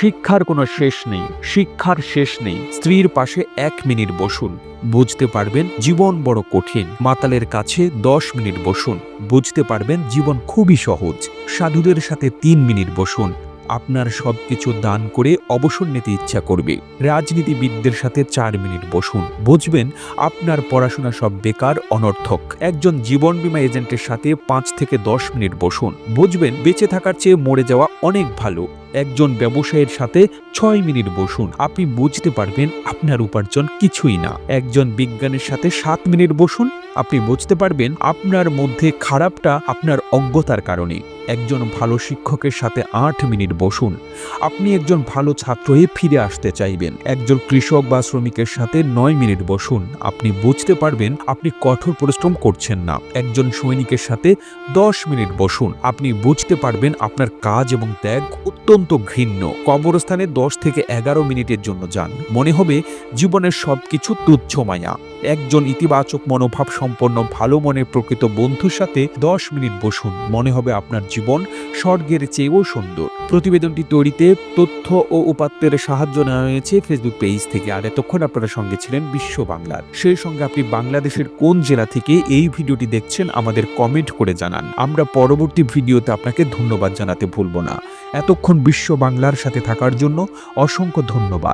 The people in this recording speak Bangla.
শিক্ষার কোনো শেষ নেই, শিক্ষার শেষ নেই। স্ত্রীর পাশে 1 মিনিট বসুন, বুঝতে পারবেন জীবন বড় কঠিন। মাতালের কাছে 10 মিনিট বসুন, বুঝতে পারবেন জীবন খুবই সহজ। সাধুদের সাথে 3 মিনিট বসুন, আপনার সবকিছু দান করে অবসর নিতে ইচ্ছা করবে। রাজনীতিবিদদের সাথে 4 মিনিট বসুন, বুঝবেন আপনার পড়াশোনা সব বেকার, অনর্থক। একজন জীবন বীমা এজেন্টের সাথে 5 থেকে 10 মিনিট বসুন, বুঝবেন বেঁচে থাকার চেয়ে মরে যাওয়া অনেক ভালো। একজন ব্যবসায়ীর সাথে 6 মিনিট বসুন, আপনি বুঝতে পারবেন আপনার উপার্জন কিছুই না। একজন বিজ্ঞানীর সাথে 7 মিনিট বসুন, আপনি বুঝতে পারবেন আপনার মধ্যে খারাপটা আপনার অজ্ঞতার কারণে। একজন ভালো শিক্ষকের সাথে 8 মিনিট বসুন, আপনি একজন ভালো ছাত্র হয়ে ফিরে আসতে চাইবেন। একজন কৃষক বা শ্রমিকের সাথে 9 মিনিট বসুন, আপনি বুঝতে পারবেন আপনি কঠোর পরিশ্রম করছেন না। একজন সৈনিকের সাথে 10 মিনিট বসুন, আপনি বুঝতে পারবেন আপনার কাজ এবং ত্যাগ অত্যন্ত ঘৃণ্য। কবরস্থানে 10 থেকে 11 মিনিটের জন্য যান, মনে হবে জীবনের সবকিছু তুচ্ছ মায়া। একজন ইতিবাচক মনোভাব সম্পন্ন ভালো মনের প্রকৃত বন্ধুর সাথে 10 মিনিট বসুন, মনে হবে আপনার জীবন স্বর্গের চেয়েও সুন্দর। প্রতিবেদনটি তৈরিতে তথ্য ও উপাত্তের সাহায্য নেওয়া হয়েছে ফেসবুক পেজ থেকে। আর এতক্ষণ আপনারা সঙ্গে ছিলেন বিশ্ব বাংলার। সেই সঙ্গে আপনি বাংলাদেশের কোন জেলা থেকে এই ভিডিওটি দেখছেন আমাদের কমেন্ট করে জানান। আমরা পরবর্তী ভিডিওতে আপনাকে ধন্যবাদ জানাতে ভুলব না। এতক্ষণ বিশ্ব বাংলার সাথে থাকার জন্য অসংখ্য ধন্যবাদ।